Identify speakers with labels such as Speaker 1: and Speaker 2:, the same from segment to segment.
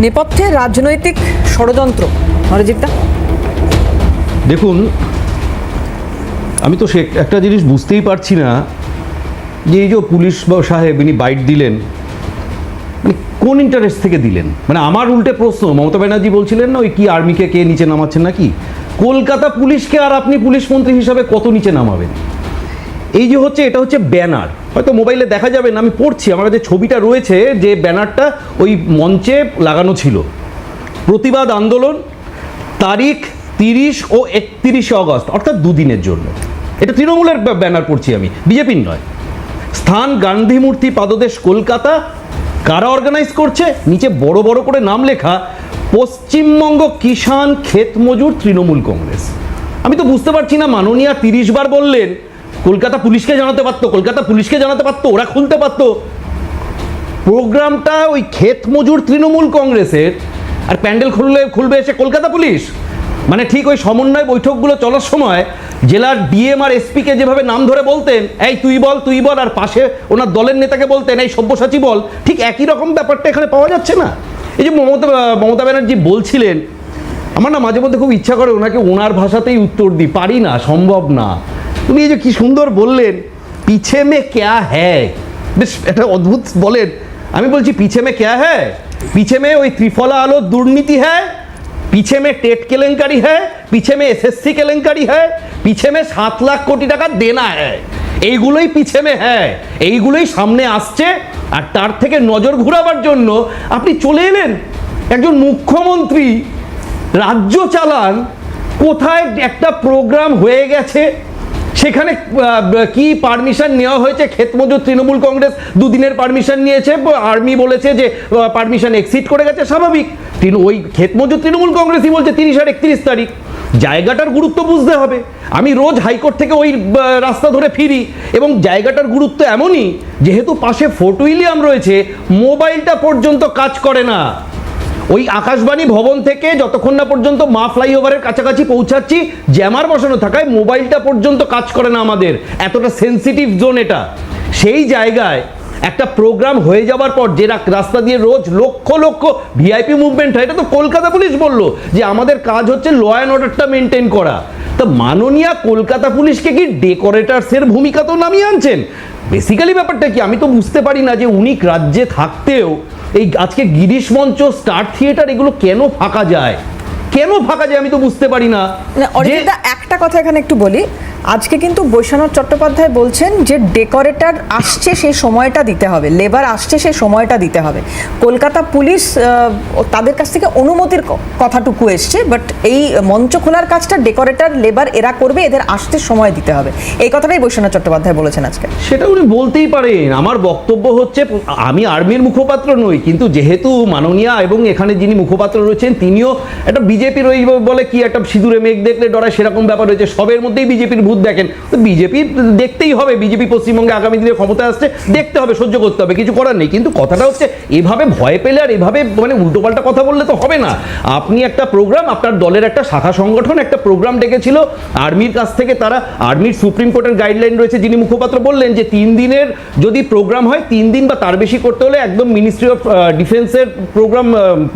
Speaker 1: নেপথ্যে রাজনৈতিক ষড়যন্ত্র। নরজিৎদা,
Speaker 2: দেখুন, আমি তো সে একটা জিনিস বুঝতেই পারছি না যে এই যে পুলিশ সাহেব ইনি বাইট দিলেন, মানে কোন ইন্টারেস্ট থেকে দিলেন? মানে আমার উল্টে প্রশ্ন, মমতা ব্যানার্জি বলছিলেন না ওই কি আর্মিকে কে নিচে নামাচ্ছেন নাকি, কলকাতা পুলিশকে আর আপনি পুলিশ মন্ত্রী হিসাবে কত নিচে নামাবেন? এই যে হচ্ছে, এটা হচ্ছে ব্যানার, হয়তো মোবাইলে দেখা যাবে না, আমি পড়ছি, আমার কাছে ছবিটা রয়েছে, যে ব্যানারটা ওই মঞ্চে লাগানো ছিল। প্রতিবাদ আন্দোলন তারিখ 30 ও 31 অগস্ট, অর্থাৎ দুদিনের জন্য। এটা তৃণমূলের ব্যানার পড়ছি আমি, বিজেপির নয়। স্থান গান্ধী মূর্তি পাদদেশ কলকাতা। কারা অর্গানাইজ করছে? নিচে বড় বড় করে নাম লেখা, পশ্চিমবঙ্গ কিষাণ ক্ষেত মজুর তৃণমূল কংগ্রেস। আমি তো বুঝতে পারছি না, মাননীয়া 30 বার বললেন কলকাতা পুলিশকে জানাতে পারতো, কলকাতা পুলিশকে জানাতে পারতো, ওরা খুলতে পারতো প্রোগ্রামটা ওই ক্ষেত মজুর তৃণমূল কংগ্রেসের, আর প্যান্ডেল খুলবে এসে কলকাতা পুলিশ। মানে ঠিক ওই সমন্বয় বৈঠকগুলো চলার সময় জেলার ডিএম আর এসপিকে যেভাবে নাম ধরে বলতেন, এই তুই বল, আর পাশে ওনার দলের নেতাকে বলতেন, এই সব্যসাচী বল, ঠিক একই রকম ব্যাপারটা এখানে পাওয়া যাচ্ছে না। এই যে মমতা ব্যানার্জি বলছিলেন, আমার না মাঝে মধ্যে খুব ইচ্ছা করে ওনাকে ওনার ভাষাতেই উত্তর দিই, পারি না, সম্ভব না। উনি এই যে কি সুন্দর বললেন, পিছে মে ক্যা হ্যায়, বেশ একটা অদ্ভুত বলেন। আমি বলছি পিছে মে ক্যা হ্যায়? পিছে মে ওই ত্রিফলা আলো দুর্নীতি হ্যায়, पीछे में टेट केलेंकारी है, पीछे में एसएससी केलेंकारी है, पीछे में 7 लाख कोटी টাকা দেনা है, এইগুলোই পিছে মে হ্যায়, এইগুলোই সামনে আসছে। আর তার থেকে নজর ঘুরাবার জন্য আপনি চলে এলেন, একজন মুখ্যমন্ত্রী রাজ্য চালান, কোথায় একটা প্রোগ্রাম হয়ে গেছে, সেখানে কি পারমিশন নেওয়া হয়েছে? ক্ষেতমজুর তৃণমূল কংগ্রেস দুদিনের পারমিশন নিয়েছে, আর্মি বলেছে যে পারমিশন এক্সিড করে গেছে, স্বাভাবিক। ওই ক্ষেতমজুর তৃণমূল কংগ্রেসই বলছে 30 আর 31 তারিখ। জায়গাটার গুরুত্ব বুঝতে হবে। আমি রোজ হাইকোর্ট থেকে ওই রাস্তা ধরে ফিরি, এবং জায়গাটার গুরুত্ব এমনই, যেহেতু পাশে ফোর্ট উইলিয়াম রয়েছে, মোবাইলটা পর্যন্ত কাজ করে না। ওই আকাশবাণী ভবন থেকে যতক্ষণ না পর্যন্ত মা ফ্লাইওভারের কাছাকাছি পৌঁছাচ্ছি, জ্যামার বসানো থাকায় মোবাইলটা পর্যন্ত কাজ করে না আমাদের, এতটা সেন্সিটিভ জোন এটা। সেই জায়গায় একটা প্রোগ্রাম হয়ে যাওয়ার পর যে রাস্তা দিয়ে রোজ লক্ষ লক্ষ ভিআইপি মুভমেন্ট হয়, এটা তো কলকাতা পুলিশ বললো যে আমাদের কাজ হচ্ছে ল অ্যান্ড অর্ডারটা মেনটেন করা। তো মাননীয়া কলকাতা পুলিশকে কি ডেকোরেটার্সের ভূমিকা তো নামিয়ে আনছেন? বেসিক্যালি ব্যাপারটা কি আমি তো বুঝতে পারি না, যে উনি রাজ্যে থাকতেও এই আজকে গিরিশ মঞ্চ, স্টার থিয়েটার, এগুলো কেন ফাঁকা যায়, আমি তো বুঝতে পারি না।
Speaker 1: অরিজিৎদা, একটা কথা এখানে একটু বলি, আজকে কিন্তু বৈশ্বনাথ চট্টোপাধ্যায় বলছেন যে ডেকোরেটর আসছে সেই সময়টা দিতে হবে, লেবার আসছে সেই সময়টা দিতে হবে। কলকাতা পুলিশ তাদের কাছ থেকে অনুমতির কথাটুকু এসছে, বাট এই মঞ্চ খোলার কাজটা ডেকোরেটর, লেবার এরা করবে, এদের আসতে সময় দিতে হবে, এই কথাটাই বৈশ্বনাথ চট্টোপাধ্যায় বলেছেন আজকে।
Speaker 2: সেটা উনি বলতেই পারেন। আমার বক্তব্য হচ্ছে, আমি আর্মির মুখপাত্র নই, কিন্তু যেহেতু মাননীয়া এবং এখানে যিনি মুখপাত্র রয়েছেন তিনিও একটা বিজেপির ওই বলে কি একটা সিঁদুরে মেঘ দেখলে ডরায়, সেরকম ব্যাপার রয়েছে, সবের মধ্যেই বিজেপির ভূত দেখেন। তো বিজেপি দেখতেই হবে, বিজেপি পশ্চিমবঙ্গে আগামী দিনে ক্ষমতায় আসছে, দেখতে হবে, সহ্য করতে হবে, কিছু করার নেই। কিন্তু কথাটা হচ্ছে, এভাবে ভয় পেলে আর এভাবে মানে উল্টোপাল্টা কথা বললে তো হবে না। আপনি একটা প্রোগ্রাম, আপনার দলের একটা শাখা সংগঠন একটা প্রোগ্রাম ডেকেছিল আর্মির কাছ থেকে, তারা আর্মির সুপ্রিম কোর্টের গাইডলাইন রয়েছে, যিনি মুখপাত্র বললেন যে 3 দিনের যদি প্রোগ্রাম হয়, 3 দিন বা তার বেশি করতে হলে একদম মিনিস্ট্রি অফ ডিফেন্সের প্রোগ্রাম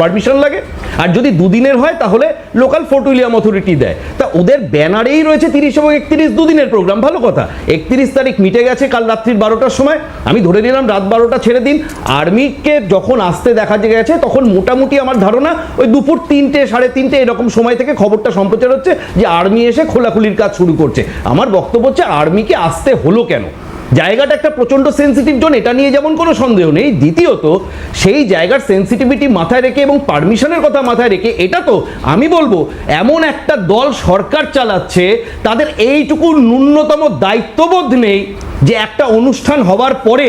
Speaker 2: পারমিশন লাগে, আর যদি 2 দিনের হয় তাহলে লোকাল ফোর্ট উইলিয়াম অথরিটি দেয়। তা ওদের ব্যানারেই রয়েছে 30 এবং 31 দুদিনের প্রোগ্রাম, ভালো কথা। 31 তারিখ মিটে গেছে কাল রাত্রি 12টার সময়, আমি ধরে নিলাম রাত 12টা ছেড়ে দিন। আর্মিকে যখন আসতে দেখা গেছে, তখন মোটামুটি আমার ধারণা ওই দুপুর 3টে, 3:30 এরকম সময় থেকে খবরটা সম্প্রচার হচ্ছে যে আর্মি এসে খোলাখুলির কাজ শুরু করছে। আমার বক্তব্য হচ্ছে, আর্মিকে আসতে হলো কেন? জায়গাটা একটা প্রচণ্ড সেন্সিটিভ জোন, এটা নিয়ে যেমন কোনো সন্দেহ নেই। দ্বিতীয়ত, সেই জায়গার সেন্সিটিভিটি মাথায় রেখে এবং পারমিশনের কথা মাথায় রেখে, এটা তো আমি বলবো এমন একটা দল সরকার চালাচ্ছে, তাদের এইটুকু ন্যূনতম দায়িত্ববোধ নেই যে একটা অনুষ্ঠান হওয়ার পরে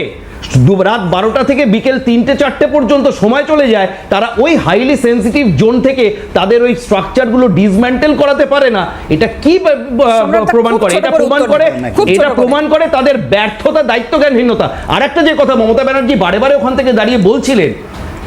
Speaker 2: রাত 12টা থেকে বিকেল 3টে-4টে পর্যন্ত সময় চলে যায়, তারা ওই হাইলি সেন্সিটিভ জোন থেকে তাদের ওই স্ট্রাকচারগুলো ডিসম্যান্টেল করাতে পারে না। এটা কি প্রমাণ করে? এটা প্রমাণ করে তাদের ব্যর্থতা, দায়িত্বজ্ঞানহীনতা। আর একটা যে কথা মমতা ব্যানার্জি বারে বারে ওখান থেকে দাঁড়িয়ে বলছিলেন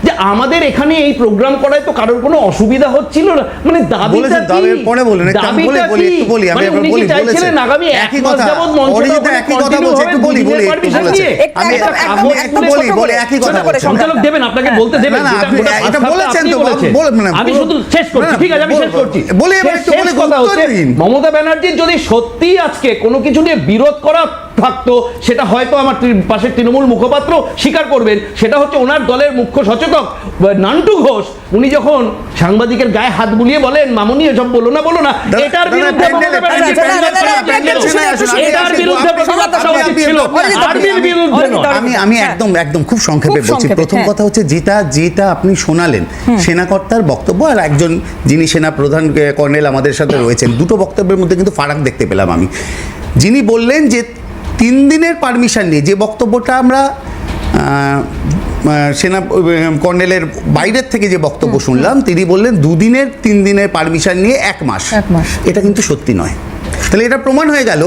Speaker 2: যে আমাদের এখানে এই প্রোগ্রাম করায় তো কারোর কোনো অসুবিধা হচ্ছিল না, মানে দাবিটা
Speaker 3: বলেছেন,
Speaker 2: কি?
Speaker 3: দাবির পরে বলুন, একটু আমি
Speaker 2: দাবিটা
Speaker 3: বলি,
Speaker 2: কি?
Speaker 3: একটু বলি, আমি
Speaker 2: মানে
Speaker 3: একবার
Speaker 2: উনি কি
Speaker 3: বলি,
Speaker 2: চাইছিলেন
Speaker 3: বলেছেন।
Speaker 2: আগামী এক
Speaker 3: একই
Speaker 2: মাস
Speaker 3: কথা,
Speaker 2: যাবত মঞ্চটা
Speaker 3: অরিজিৎ
Speaker 2: ওখানে
Speaker 3: একই কথা
Speaker 2: continue
Speaker 3: বলছে,
Speaker 2: হবে
Speaker 3: একটু বলি,
Speaker 2: দিদির
Speaker 3: একটু
Speaker 2: permission
Speaker 3: বলেছেন।
Speaker 2: নিয়ে।
Speaker 3: আমি
Speaker 1: একদম,
Speaker 3: আমি
Speaker 1: একদম,
Speaker 3: একটু
Speaker 1: একদম
Speaker 3: বলি,
Speaker 1: ছোট
Speaker 3: বলে
Speaker 1: করে,
Speaker 3: একই
Speaker 1: ছোট
Speaker 3: কথা
Speaker 1: করে
Speaker 3: বলছেন।
Speaker 2: সঞ্চালক দেবেন, আপনাকে বলতে দেবেন,
Speaker 3: না,
Speaker 2: যেটা
Speaker 3: আপনি
Speaker 2: গোটা
Speaker 3: এটা
Speaker 2: ভাষাটা
Speaker 3: বলেছেন
Speaker 2: আপনি
Speaker 3: তো,
Speaker 2: বলেছেন।
Speaker 3: মানে
Speaker 2: আমি
Speaker 3: পুরো-
Speaker 2: শুধু শেষ করছি,
Speaker 3: না,
Speaker 2: ঠিক আছে, আমি শেষ করছি।
Speaker 3: বলি, এবার একটু
Speaker 2: শেষ
Speaker 3: বলে
Speaker 2: কথা
Speaker 3: উত্তর
Speaker 2: হচ্ছে,
Speaker 3: দিন।
Speaker 2: মমতা ব্যানার্জির যদি সত্যি আজকে কোনো কিছু নিয়ে বিরোধ করা থাকতো, সেটা হয়তো আমার পাশের তৃণমূল মুখপাত্র স্বীকার করবেন, সেটা হচ্ছে ওনার দলের মুখ্য সচেতক নান্টু ঘোষ, উনি যখন সাংবাদিকের গায়ে হাত বুলিয়ে বলেন মামনি এসব বলো না, এটার বিরুদ্ধে মমতা ব্যানার্জি প্রতিবাদ করা উচিত ছিল। এটার বিরুদ্ধে প্রতিবাদ করা উচিত ছিল, আর্মির বিরুদ্ধে নয়।
Speaker 3: আমি একদম খুব সংক্ষেপে বলছি। প্রথম কথা হচ্ছে যেটা আপনি শোনালেন সেনাকর্তার বক্তব্য আর একজন যিনি সেনা প্রধান কর্নেল আমাদের সাথে রয়েছেন, দুটো বক্তব্যের মধ্যে কিন্তু ফারাক দেখতে পেলাম আমি। যিনি বললেন যে 3 দিনের পারমিশন নিয়ে, যে বক্তব্যটা আমরা সেনা কর্নেলের বাইরের থেকে যে বক্তব্য শুনলাম, তিনি বললেন 2 দিনের 3 দিনের পারমিশন নিয়ে 1 মাস। এটা কিন্তু সত্যি নয়। তাহলে এটা প্রমাণ হয়ে গেল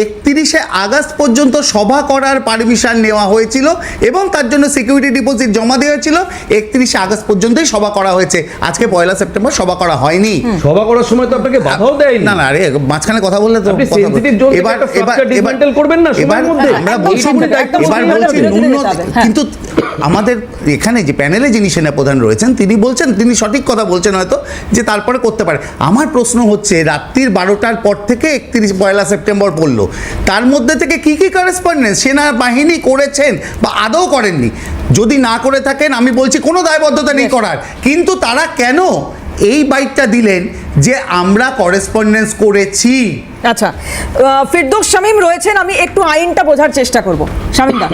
Speaker 3: 31শে আগস্ট পর্যন্ত সভা করার পারমিশন নেওয়া হয়েছিল এবং তার জন্য সিকিউরিটি ডিপোজিট জমা দেওয়া হয়েছিল। 31শে আগস্ট পর্যন্তই সভা করা হয়েছে। আজকে 1 সেপ্টেম্বর সভা করা হয়নি।
Speaker 2: সভা করার সময় তো আপনাকে বাধাও দেয়নি।
Speaker 3: না, আরে মাঝখানে কথা বললে তো
Speaker 2: আপনি sensitive zone থেকে একটা structure dismantle করবেন না সময়ের মধ্যে?
Speaker 3: আমরা বলছি,
Speaker 1: একদম, একদম,
Speaker 3: এবার
Speaker 1: একদম,
Speaker 3: বলছি
Speaker 1: একদম,
Speaker 3: ন্যূনতম,
Speaker 1: একদম,
Speaker 3: কিন্তু আমাদের এখানে যে প্যানেলে যিনি সেনাপ্রধান রয়েছেন তিনি বলছেন, তিনি সঠিক কথা বলছেন হয়তো, যে তারপরে করতে পারে। আমার প্রশ্ন হচ্ছে রাত্রির 12টার পর থেকে 1 সেপ্টেম্বর পড়লো, তার মধ্যে থেকে কি কি করেসপন্ডেন্স সেনাবাহিনী করেছেন বা আদৌ করেননি? যদি না করে থাকেন আমি বলছি কোনো দায়বদ্ধতা নেই করার, কিন্তু তারা কেন এই বাইকটা দিলেন যে আমরা করেসপন্ডেন্স করেছি?
Speaker 1: আচ্ছা, ফিরদৌস শামীম রয়েছেন, আমি একটু আইনটা বোঝার চেষ্টা করব। শামীম দা,